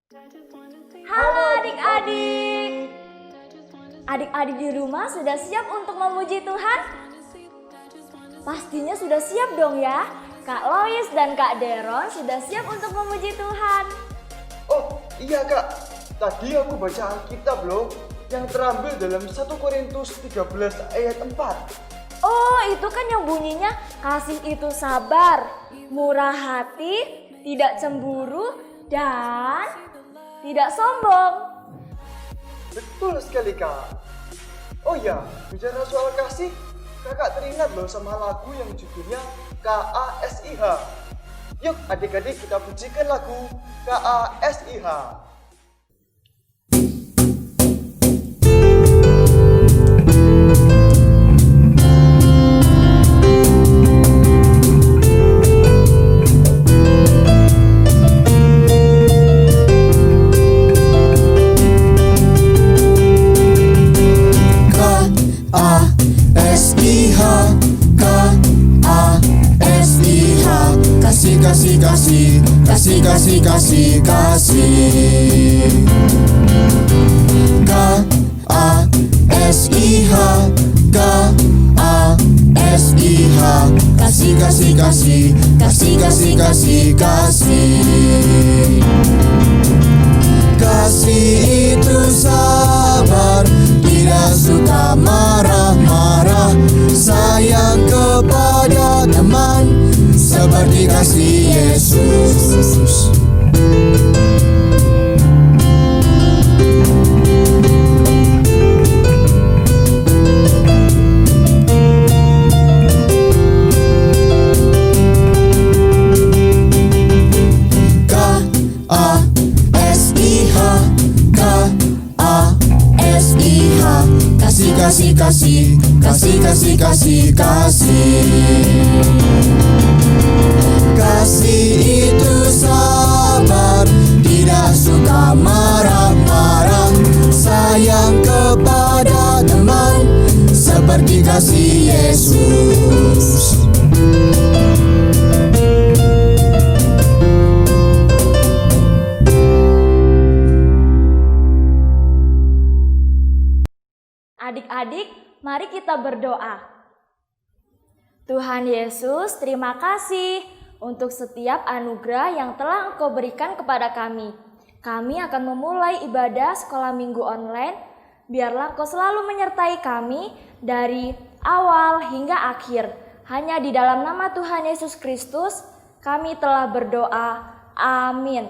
Halo adik-adik. Adik-adik di rumah sudah siap untuk memuji Tuhan? Pastinya sudah siap dong ya. Kak Lois dan Kak Deron sudah siap untuk memuji Tuhan. Oh iya Kak, tadi aku baca Alkitab loh, yang terambil dalam 1 Korintus 13 ayat 4. Oh, itu kan yang bunyinya kasih itu sabar, murah hati, tidak cemburu, dan tidak sombong. Betul sekali Kak. Oh iya, bicara soal kasih, Kakak teringat loh sama lagu yang judulnya KASIH. Yuk adik-adik kita pujikan lagu KASIH. Kasih, kasih, kasih, kasih. K-A-S-I-H, K-A-S-I-H. Kasih, kasih, kasih, kasih, kasih, kasih, kasih. Kasih itu sabar, tidak suka marah-marah, sayang kepada teman, seperti kasih Yesus. K-A-S-I-H, K-A-S-I-H. Kasih, kasih, kasih, kasih, kasih, kasih, kasih. Kasih itu sabar, tidak suka marah-marah, sayang kepada teman, seperti kasih Yesus. Adik-adik, mari kita berdoa. Tuhan Yesus, terima kasih untuk setiap anugerah yang telah Engkau berikan kepada kami. Kami akan memulai ibadah sekolah minggu online. Biarlah Engkau selalu menyertai kami dari awal hingga akhir. Hanya di dalam nama Tuhan Yesus Kristus kami telah berdoa. Amin.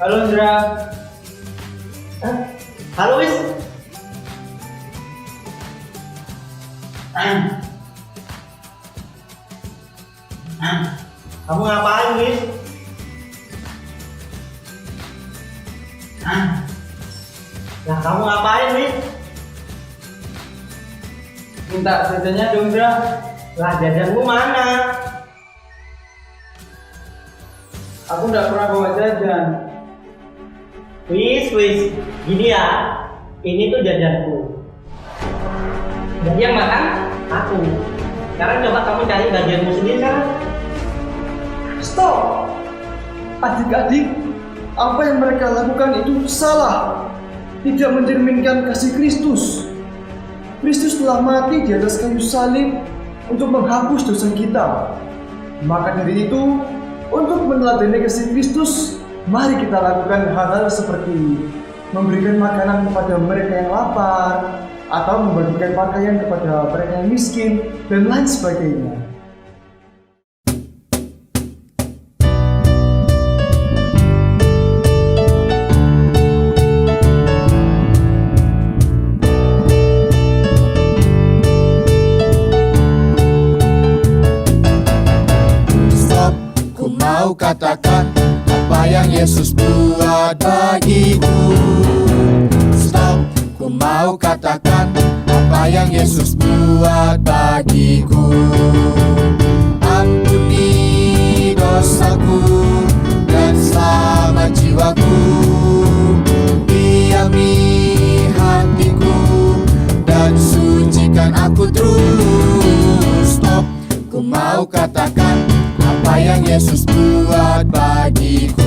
Halo Indra. Halo Wis. Kamu ngapain Wis? Lah kamu ngapain Wis? Minta jajannya dong Indra. Lah jajanmu mana? Aku nggak pernah bawa jajan. Wis, gini ya, ini tuh jajanku. Jadi yang makan aku. Sekarang coba kamu cari bagianmu sendiri sekarang. Stop! Adik-adik, apa yang mereka lakukan itu salah. Tidak mencerminkan kasih Kristus. Kristus telah mati di atas kayu salib untuk menghapus dosa kita. Maka dari itu, untuk meneladani kasih Kristus, mari kita lakukan hal-hal seperti memberikan makanan kepada mereka yang lapar, atau membagikan pakaian kepada mereka yang miskin, dan lain sebagainya. bagiku. Stop, ku mau katakan apa yang Yesus buat bagiku. Ampuni dosaku dan selamat jiwaku. Diami hatiku dan sucikan aku terus. Stop, ku mau katakan apa yang Yesus buat bagiku.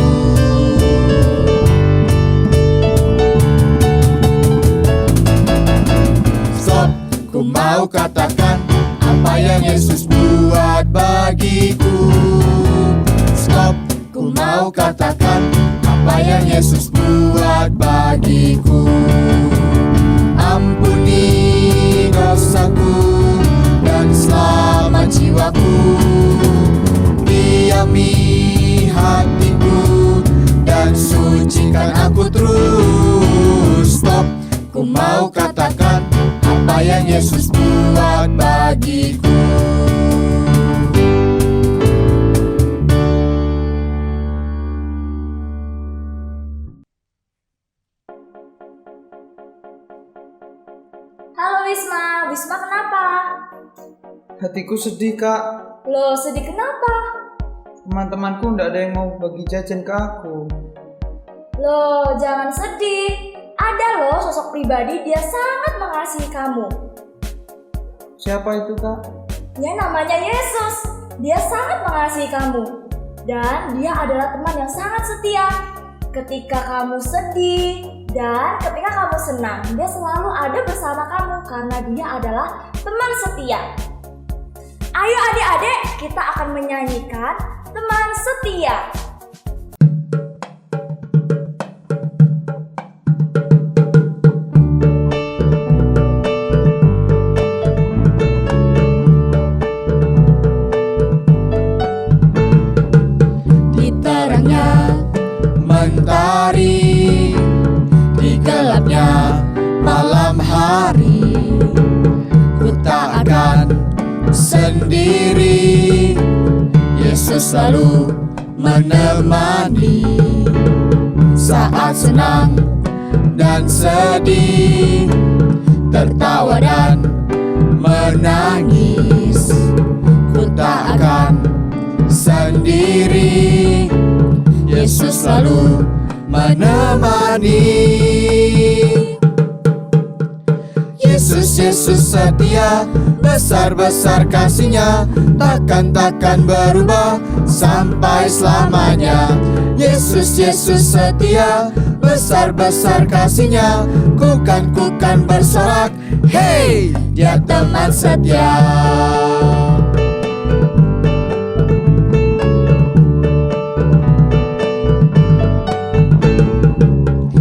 Stop, ku mau katakan apa yang Yesus buat bagiku. Stop, ku mau katakan apa yang Yesus buat bagiku. Ampuni dosaku dan selamat jiwaku. Diami hatiku dan sucikan aku terus. Stop, ku mau katakan apa yang Yesus buat bagiku. Halo Wisma, Wisma kenapa? Hatiku sedih, Kak. Loh, sedih kenapa? Teman-temanku nggak ada yang mau bagi jajan ke aku. Loh, jangan sedih. Ada loh sosok pribadi, dia sangat mengasihi kamu. Siapa itu, Kak? Ya, namanya Yesus. Dia sangat mengasihi kamu. Dan dia adalah teman yang sangat setia. Ketika kamu sedih dan ketika kamu senang, dia selalu ada bersama kamu karena dia adalah teman setia. Ayo adik-adik, kita akan menyanyikan Teman Setia. Di terangnya mentari, di gelapnya malam hari, ku tak akan sendiri. Yesus selalu menemani saat senang dan sedih, tertawa dan menangis. Ku tak akan sendiri. Yesus selalu menemani. Yesus, Yesus setia, besar-besar kasih-Nya, takkan berubah sampai selamanya. Yesus, Yesus setia, besar-besar kasih-Nya, kukan bersorak, hey, Dia teman setia.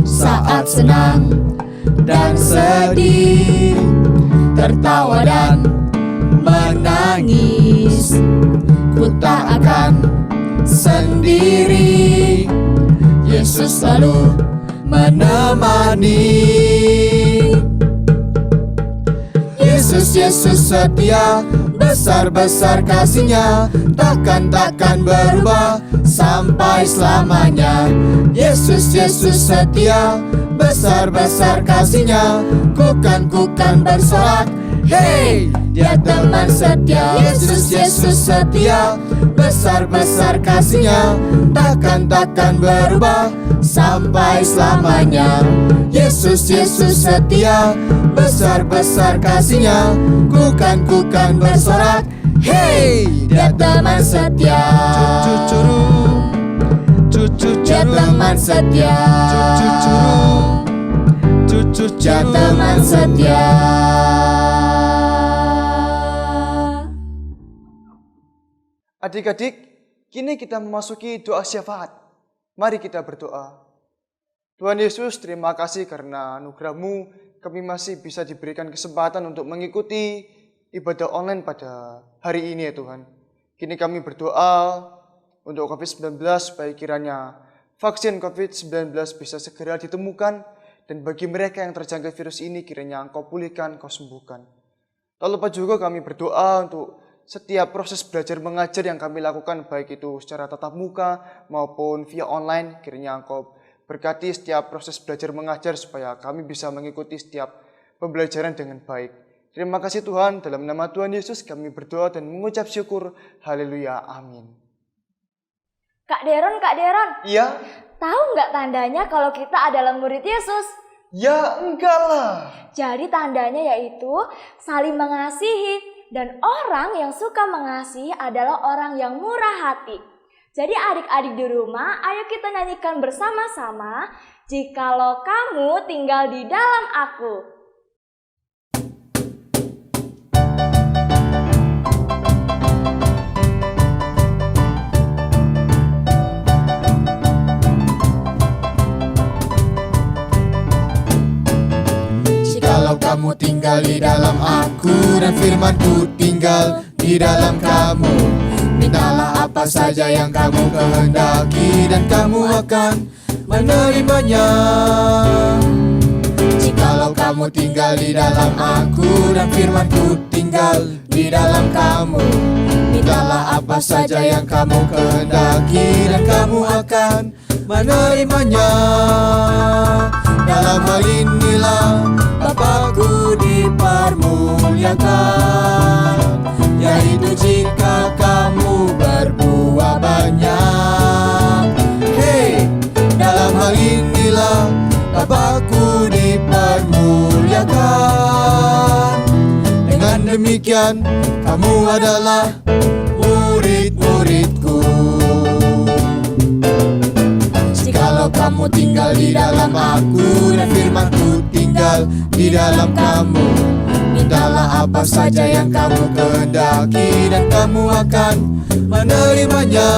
Saat senang dan sedih, tertawa dan menangis, ku tak akan sendiri. Yesus selalu menemani. Yesus, Yesus setia, besar-besar kasih-Nya, takkan berubah sampai selamanya. Yesus, Yesus setia, besar-besar kasih-Nya, kukan bersorak, hey, Dia teman setia. Yesus, Yesus setia, besar-besar kasih-Nya, takkan berubah sampai selamanya. Yesus, Yesus setia, besar-besar kasih-Nya, kukan bersorak, hey, Dia teman setia. Dia teman setia. Dia teman setia. Adik-adik, kini kita memasuki doa syafaat. Mari kita berdoa. Tuhan Yesus, terima kasih karena anugerah-Mu kami masih bisa diberikan kesempatan untuk mengikuti ibadah online pada hari ini ya Tuhan. Kini kami berdoa untuk COVID-19 supaya kiranya vaksin COVID-19 bisa segera ditemukan, dan bagi mereka yang terjangkit virus ini kiranya Engkau pulihkan, Engkau sembuhkan. Tak lupa juga kami berdoa untuk setiap proses belajar mengajar yang kami lakukan, baik itu secara tatap muka maupun via online, kiranya Engkau Berkati setiap proses belajar mengajar supaya kami bisa mengikuti setiap pembelajaran dengan baik. Terima kasih Tuhan, dalam nama Tuhan Yesus kami berdoa dan mengucap syukur. Haleluya, amin. Kak Deron, Iya? tahu nggak tandanya kalau kita adalah murid Yesus? Ya enggak lah. Jadi tandanya yaitu saling mengasihi. Dan orang yang suka mengasihi adalah orang yang murah hati. Jadi adik-adik di rumah, ayo kita nyanyikan bersama-sama, "Jikalau kamu tinggal di dalam aku." Jikalau kamu tinggal di dalam aku dan firman-Ku tinggal di dalam kamu, mintalah apa saja yang kamu kehendaki dan kamu akan menerimanya. Jikalau kamu tinggal di dalam aku dan firman-Ku tinggal di dalam kamu, mintalah apa saja yang kamu kehendaki dan kamu akan menerimanya. Dalam hal inilah Bapakku dipermuliakan, yaitu jika kamu berbuah banyak. Hei, dalam hal inilah Bapakku dipermuliakan. Dengan demikian kamu adalah murid-muridku. Jikalau kamu tinggal di dalam aku dan firman-Ku tinggal di dalam kamu, mintalah apa saja yang kamu kehendaki dan kamu akan menerimanya.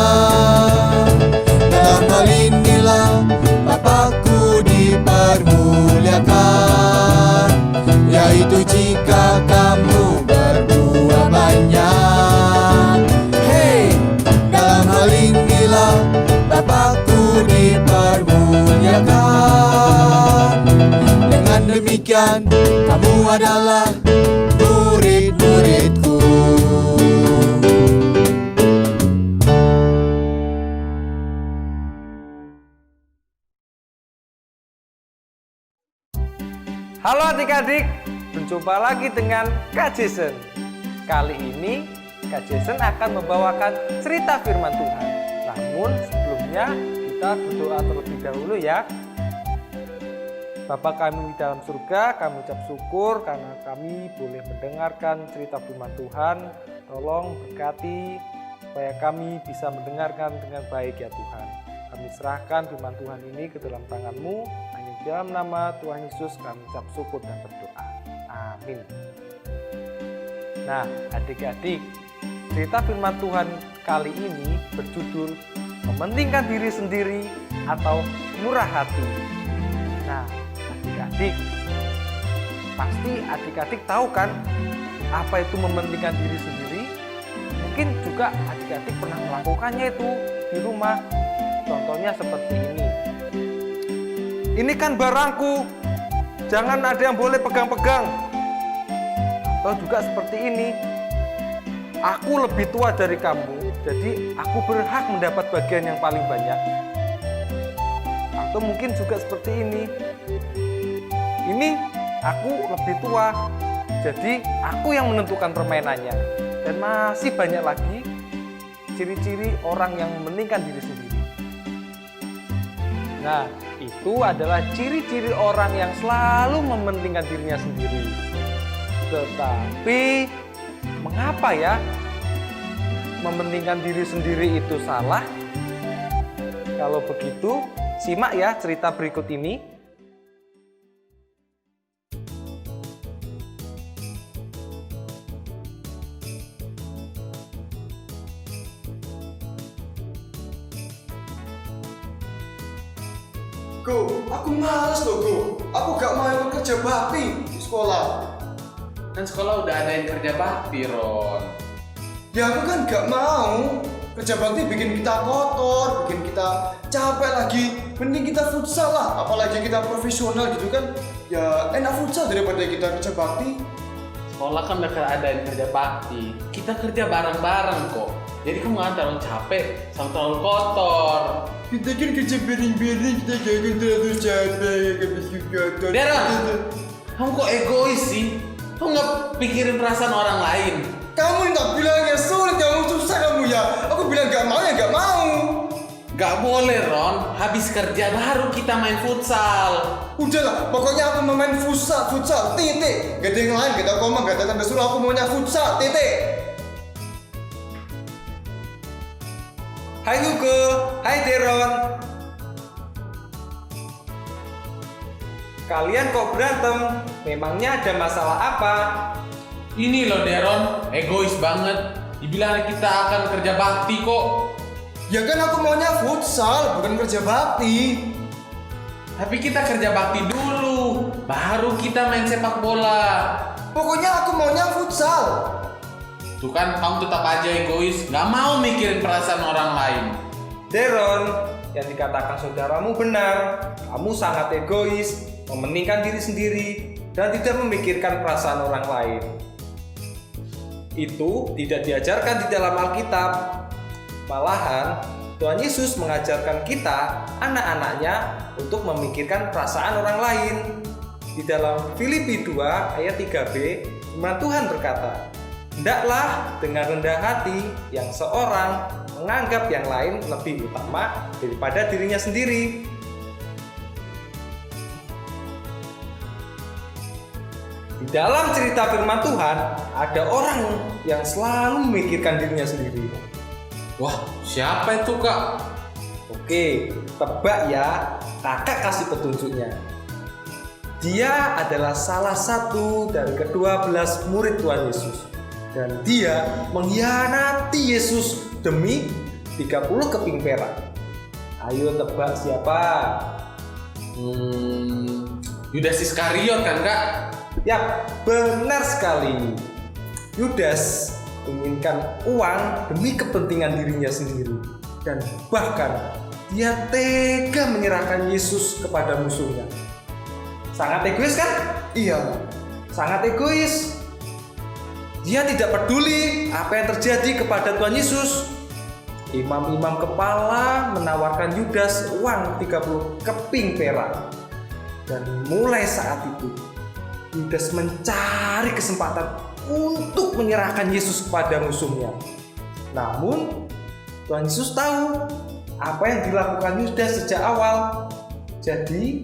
Dalam hal inilah Bapakku dipermuliakan, yaitu jika kamu berbuah banyak. Hei, dalam hal inilah Bapakku dipermuliakan. Dengan demikian kamu adalah murid-muridku. Halo adik-adik, berjumpa lagi dengan Kak Jason. Kali ini Kak Jason akan membawakan cerita firman Tuhan. Namun sebelumnya kita berdoa terlebih dahulu ya. Bapa kami di dalam surga, kami ucap syukur karena kami boleh mendengarkan cerita firman Tuhan. Tolong berkati supaya kami bisa mendengarkan dengan baik ya Tuhan. Kami serahkan firman Tuhan ini ke dalam tangan-Mu. Hanya di dalam nama Tuhan Yesus kami ucap syukur dan berdoa. Amin. Nah, adik-adik, cerita firman Tuhan kali ini berjudul mementingkan diri sendiri atau murah hati. Nah, adik-adik, pasti adik-adik tahu kan apa itu mementingkan diri sendiri? Mungkin juga adik-adik pernah melakukannya itu di rumah. Contohnya seperti ini. Ini kan barangku, jangan ada yang boleh pegang-pegang. Atau juga seperti ini. Aku lebih tua dari kamu, jadi aku berhak mendapat bagian yang paling banyak. Atau mungkin juga seperti ini. Ini aku lebih tua, jadi aku yang menentukan permainannya. Dan masih banyak lagi ciri-ciri orang yang mementingkan diri sendiri. Nah, itu adalah ciri-ciri orang yang selalu mementingkan dirinya sendiri. Tetapi, mengapa ya mementingkan diri sendiri itu salah? Kalau begitu, simak ya cerita berikut ini. Go, aku malas loh Go. Aku gak mau ikut kerja bakti di sekolah. Kan sekolah udah ada yang kerja bakti, Ron. Ya aku kan gak mau. Kerja bakti bikin kita kotor, bikin kita capek lagi. Mending kita futsal lah, apalagi kita profesional gitu kan. Ya enak futsal daripada kita kerja bakti. Sekolah kan udah ada yang kerja bakti. Kita kerja bareng-bareng kok. Jadi kamu nggak terlalu capek sama terlalu kotor. Kita kan kerja piring-piring, kita jangan terlalu capek habis kegiatan. Deron, kamu kok egois sih? Kamu nggak pikirin perasaan orang lain. Kamu nggak bilang ya sulit, kamu susah kamu ya. Aku bilang nggak mau ya nggak mau. Gak boleh Ron, habis kerja baru kita main futsal. Udahlah, pokoknya aku mau main futsal, titik. Gak ada yang lain, gak ada koma, gak ada tanda suruh, aku maunya futsal, titik. Hai Hugo, hai Deron. Kalian kok berantem? Memangnya ada masalah apa? Ini loh Deron, egois banget. Dibilang kita akan kerja bakti kok. Ya kan aku maunya futsal, bukan kerja bakti. Tapi kita kerja bakti dulu, baru kita main sepak bola. Pokoknya aku maunya futsal. Tuh kan, kamu tetap aja egois, gak mau mikirin perasaan orang lain. Deron, yang dikatakan saudaramu benar. Kamu sangat egois, mementingkan diri sendiri, dan tidak memikirkan perasaan orang lain. Itu tidak diajarkan di dalam Alkitab. Malahan, Tuhan Yesus mengajarkan kita, anak-anaknya, untuk memikirkan perasaan orang lain. Di dalam Filipi 2 ayat 3b, firman Tuhan berkata, "Hendaklah dengan rendah hati yang seorang menganggap yang lain lebih utama daripada dirinya sendiri." Di dalam cerita firman Tuhan, ada orang yang selalu memikirkan dirinya sendiri. Wah, siapa itu kak? Oke, tebak ya, kakak kasih petunjuknya. Dia adalah salah satu dari ke-12 murid Tuhan Yesus. Dan dia mengkhianati Yesus demi 30 keping perak. Ayo tebak siapa? Yudas Iskariot kan kak? Yap, benar sekali. Yudas menginginkan uang demi kepentingan dirinya sendiri. Dan bahkan dia tega menyerahkan Yesus kepada musuhnya. Sangat egois kan? Iya. Sangat egois. Dia tidak peduli apa yang terjadi kepada Tuhan Yesus. Imam-imam kepala menawarkan Yudas uang 30 keping perak. Dan mulai saat itu, Yudas mencari kesempatan untuk menyerahkan Yesus kepada musuhnya. Namun, Tuhan Yesus tahu apa yang dilakukan Yudas sejak awal. Jadi,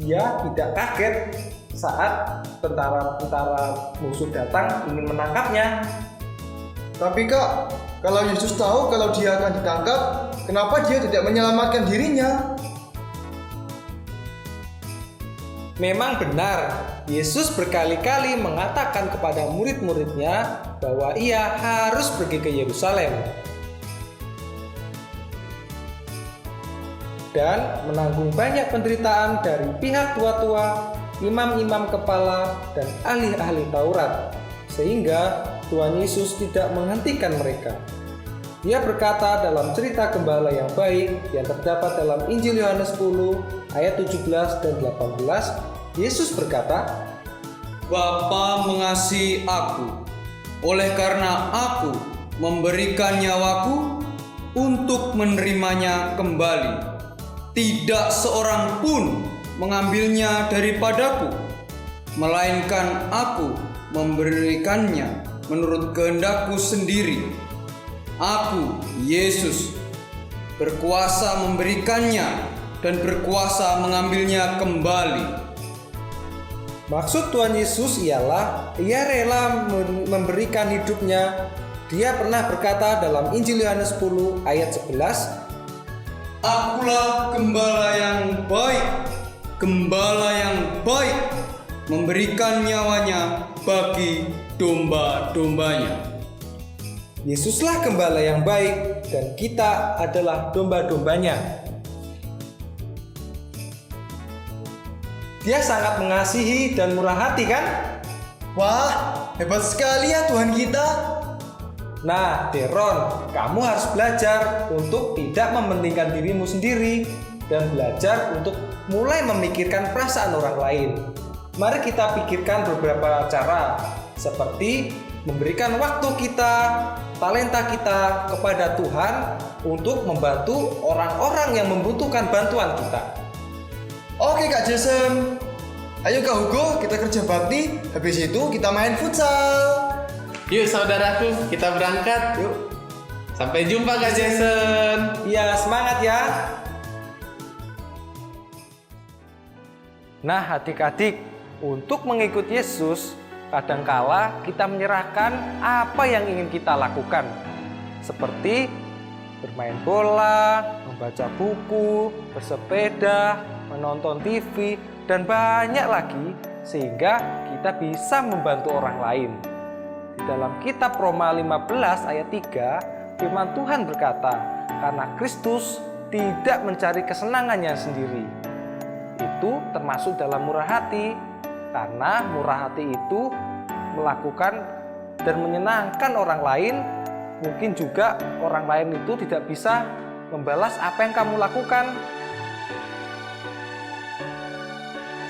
dia tidak kaget saat tentara musuh datang ingin menangkapnya. Tapi kak, kalau Yesus tahu kalau dia akan ditangkap, kenapa dia tidak menyelamatkan dirinya? Memang benar, Yesus berkali-kali mengatakan kepada murid-muridnya bahwa ia harus pergi ke Yerusalem dan menanggung banyak penderitaan dari pihak tua-tua, imam-imam kepala, dan ahli-ahli Taurat, sehingga Tuhan Yesus tidak menghentikan mereka. Dia berkata dalam cerita gembala yang baik yang terdapat dalam Injil Yohanes 10 ayat 17 dan 18, Yesus berkata, Bapa mengasihi aku, oleh karena aku memberikan nyawaku untuk menerimanya kembali. Tidak seorang pun mengambilnya daripadaku, melainkan aku memberikannya menurut kehendakku sendiri. Aku, Yesus, berkuasa memberikannya dan berkuasa mengambilnya kembali. Maksud Tuhan Yesus ialah ia rela memberikan hidupnya. Dia pernah berkata dalam Injil Yohanes 10 ayat 11, Akulah gembala yang baik, memberikan nyawanya bagi domba-dombanya. Yesuslah gembala yang baik dan kita adalah domba-dombanya. Dia sangat mengasihi dan murah hati kan? Wah, hebat sekali ya Tuhan kita. Nah, Deron, kamu harus belajar untuk tidak mementingkan dirimu sendiri dan belajar untuk mulai memikirkan perasaan orang lain. Mari kita pikirkan beberapa cara, seperti memberikan waktu kita, talenta kita kepada Tuhan untuk membantu orang-orang yang membutuhkan bantuan kita. Oke Kak Jason. Ayo Kak Hugo, kita kerja bakti. Habis itu kita main futsal. Yuk saudaraku, kita berangkat. Yuk. Sampai jumpa Kak Jason. Iya, semangat ya. Nah, adik-adik, untuk mengikuti Yesus, kadangkala kita menyerahkan apa yang ingin kita lakukan. Seperti bermain bola, membaca buku, bersepeda, menonton TV, dan banyak lagi, sehingga kita bisa membantu orang lain. Di dalam kitab Roma 15 ayat 3, firman Tuhan berkata, karena Kristus tidak mencari kesenangannya sendiri. Itu termasuk dalam murah hati, karena murah hati itu melakukan dan menyenangkan orang lain. Mungkin juga orang lain itu tidak bisa membalas apa yang kamu lakukan.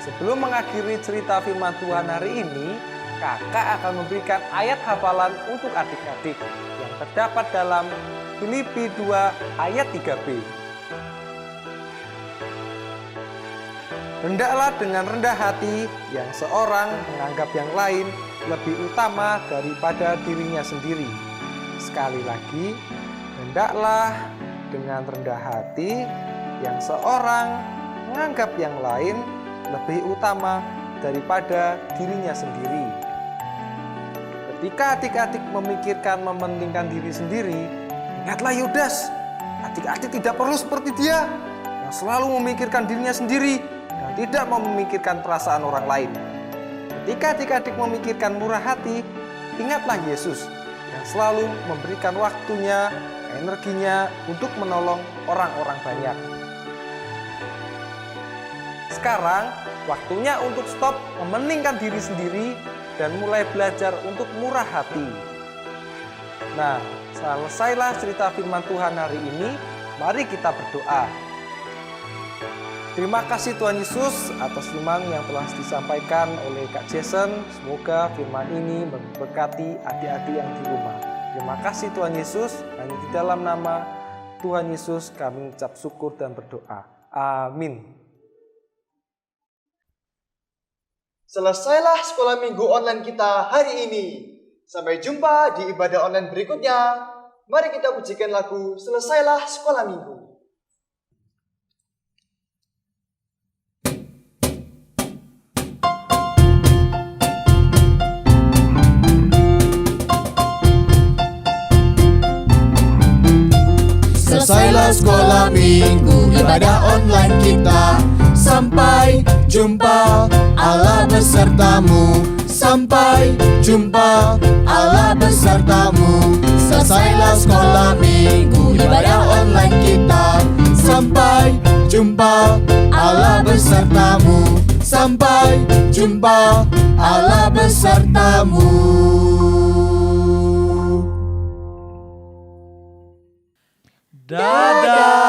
Sebelum mengakhiri cerita firman Tuhan hari ini, kakak akan memberikan ayat hafalan untuk adik-adik yang terdapat dalam Filipi 2 ayat 3b. Hendaklah dengan rendah hati yang seorang menganggap yang lain lebih utama daripada dirinya sendiri. Sekali lagi, hendaklah dengan rendah hati yang seorang menganggap yang lain lebih utama daripada dirinya sendiri. Ketika adik-adik memikirkan mementingkan diri sendiri, ingatlah Yudas, adik-adik tidak perlu seperti dia yang selalu memikirkan dirinya sendiri dan tidak mau memikirkan perasaan orang lain. Ketika adik-adik memikirkan murah hati, ingatlah Yesus yang selalu memberikan waktunya, energinya untuk menolong orang-orang banyak. Sekarang, waktunya untuk stop mementingkan diri sendiri dan mulai belajar untuk murah hati. Nah, selesailah cerita firman Tuhan hari ini. Mari kita berdoa. Terima kasih Tuhan Yesus atas firman yang telah disampaikan oleh Kak Jason. Semoga firman ini memberkati adik-adik yang di rumah. Terima kasih Tuhan Yesus. Hanya di dalam nama Tuhan Yesus kami mengucap syukur dan berdoa. Amin. Selesailah sekolah minggu online kita hari ini. Sampai jumpa di ibadah online berikutnya. Mari kita pujikan lagu Selesailah Sekolah Minggu. Selesailah sekolah minggu, ibadah online kita. Sampai jumpa, Allah besertamu. Sampai jumpa, Allah besertamu. Selesailah sekolah minggu, ibadah online kita. Sampai jumpa, Allah besertamu. Sampai jumpa, Allah besertamu. Dadah.